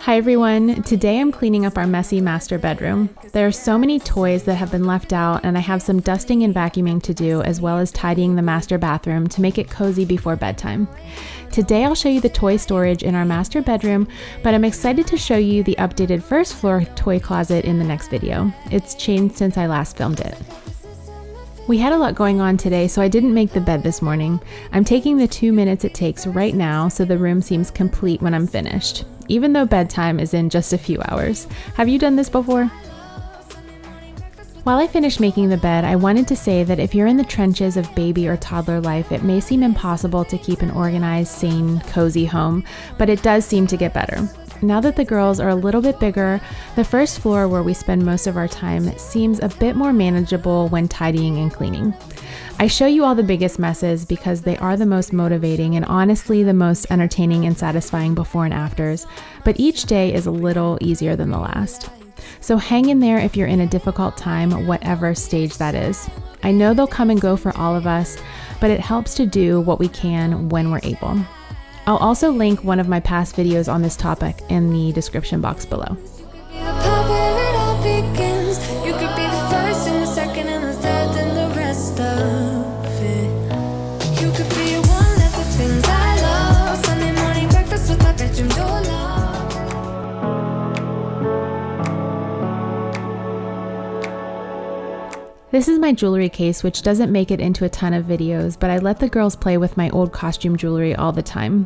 Hi everyone, today I'm cleaning up our messy master bedroom. There are so many toys that have been left out and I have some dusting and vacuuming to do as well as tidying the master bathroom to make it cozy before bedtime. Today I'll show you the toy storage in our master bedroom, but I'm excited to show you the updated first floor toy closet in the next video. It's changed since I last filmed it. We had a lot going on today, so I didn't make the bed this morning. I'm taking the 2 minutes it takes right now so the room seems complete when I'm finished, even though bedtime is in just a few hours. Have you done this before? While I finished making the bed, I wanted to say that if you're in the trenches of baby or toddler life, it may seem impossible to keep an organized, sane, cozy home, but it does seem to get better. Now that the girls are a little bit bigger, the first floor where we spend most of our time seems a bit more manageable when tidying and cleaning. I show you all the biggest messes because they are the most motivating and honestly the most entertaining and satisfying before and afters, but each day is a little easier than the last. So hang in there if you're in a difficult time, whatever stage that is. I know they'll come and go for all of us, but it helps to do what we can when we're able. I'll also link one of my past videos on this topic in the description box below. This is my jewelry case, which doesn't make it into a ton of videos, but I let the girls play with my old costume jewelry all the time.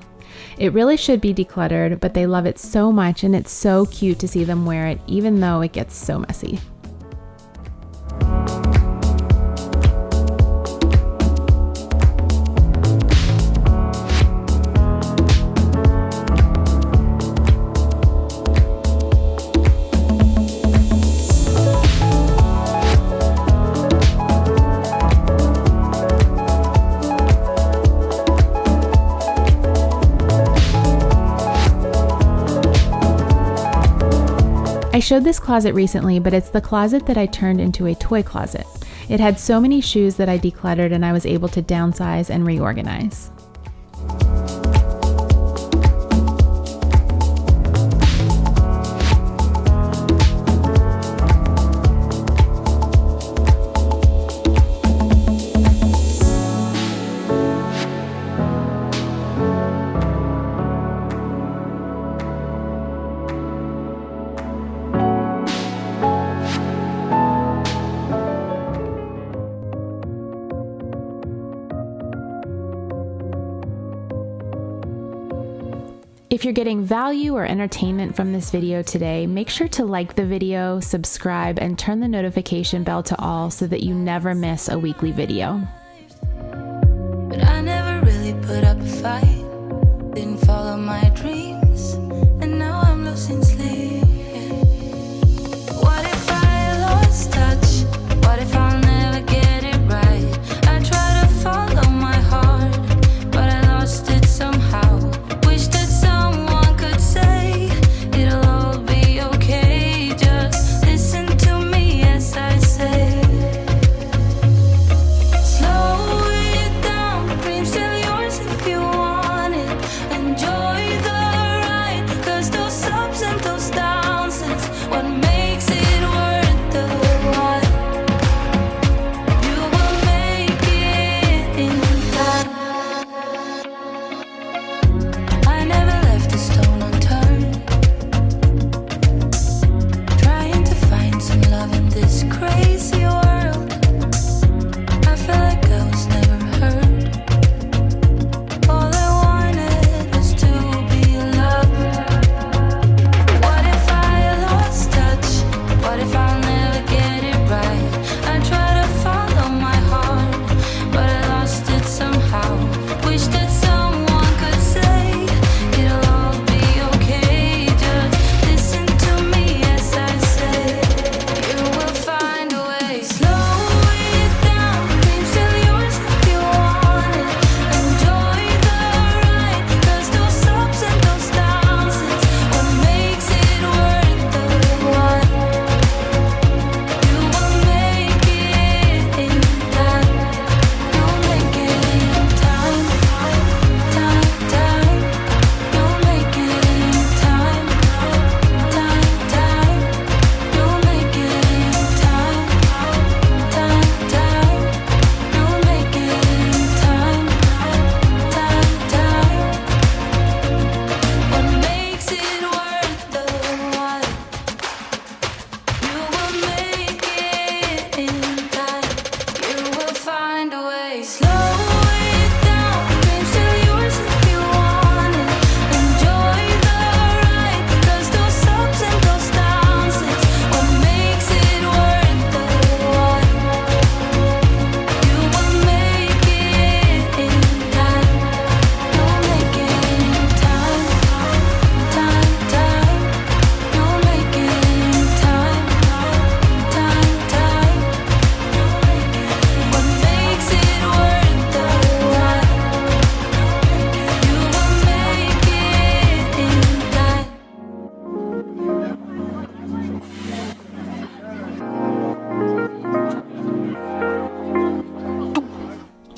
It really should be decluttered, but they love it so much and it's so cute to see them wear it, even though it gets so messy. I showed this closet recently, but it's the closet that I turned into a toy closet. It had so many shoes that I decluttered and I was able to downsize and reorganize. If you're getting value or entertainment from this video today, make sure to like the video, subscribe, and turn the notification bell to all so that you never miss a weekly video. But I never really put up a fight, didn't follow my dreams, and now I'm losing sleep. What if I lost touch? What if I'll never get it right? I try to follow my heart, but I lost it somehow. Wish that someone could say it'll all be okay. Just listen to me as I say. Slow it down, dreams still yours if you want it. Enjoy the say slow it down, dreams still yours if you want it. Enjoy the ride, 'cause those ups and those downs is what makes it worth the while. You will make it in time. You'll make it in time. Time, time. You'll make it in time. Time, time. What makes it worth the while. You will make it in time.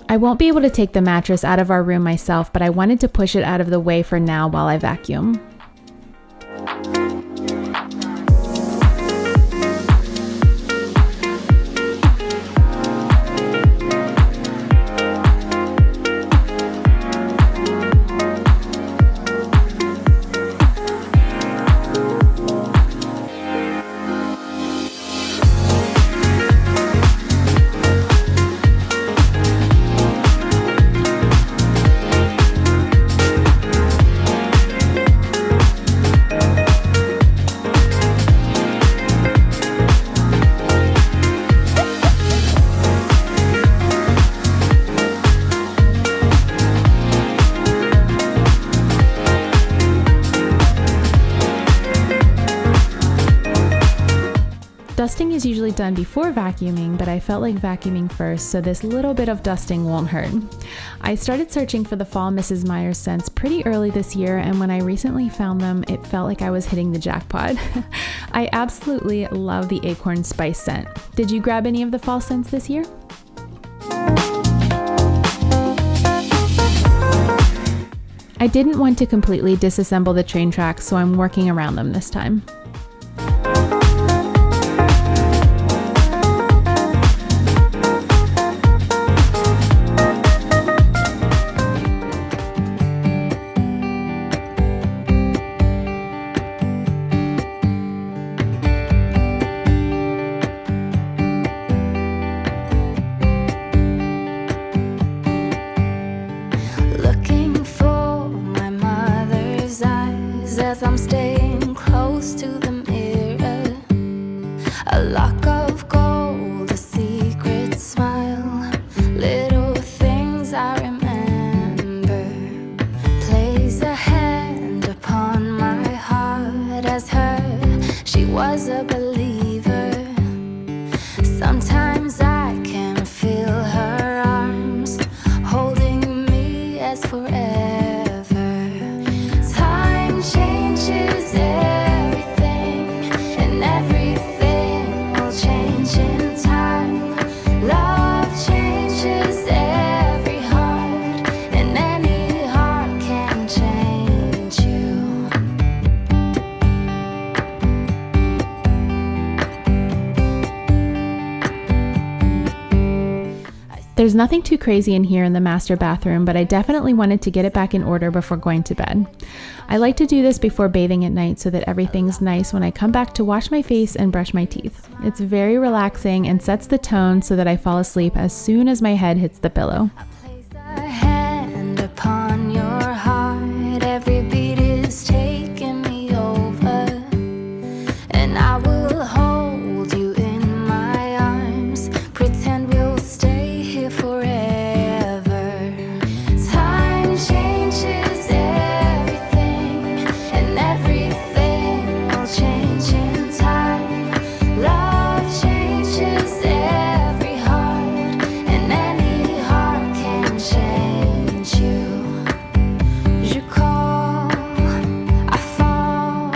I won't be able to take the mattress out of our room myself, but I wanted to push it out of the way for now while I vacuum. Dusting is usually done before vacuuming, but I felt like vacuuming first, so this little bit of dusting won't hurt. I started searching for the fall Mrs. Meyer's scents pretty early this year, and when I recently found them, it felt like I was hitting the jackpot. I absolutely love the acorn spice scent. Did you grab any of the fall scents this year? I didn't want to completely disassemble the train tracks, so I'm working around them this time. Looking for my mother's eyes as I'm staying close to the mirror. A lock of gold, a secret smile, little things I remember. Place a hand upon my heart as her, she was a believer. Sometimes I can feel her arms holding me as forever. Time changes everything, and everything will change in time. Love changes every heart, and any heart can change you. There's nothing too crazy in here in the master bathroom, but I definitely wanted to get it back in order before going to bed. I like to do this before bathing at night so that everything's nice when I come back to wash my face and brush my teeth. It's very relaxing and sets the tone so that I fall asleep as soon as my head hits the pillow. Place a hand upon your heart, every beat is taking me over, and I will hold you in my arms, pretend we'll stay here forever. Time changes everything, and everything will change in time. Love changes every heart, and any heart can change you. You call, I fall.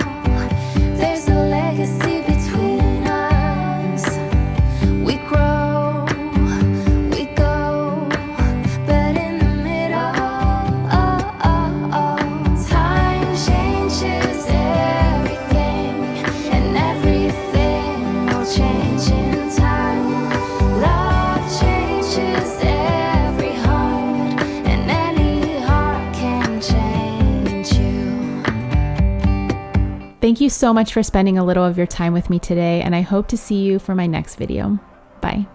There's a legacy between us. We grow, we go, but in the middle, time changes everything, and everything will change in time. Love changes every heart, and any heart can change you. Thank you so much for spending a little of your time with me today, and I hope to see you for my next video. Bye.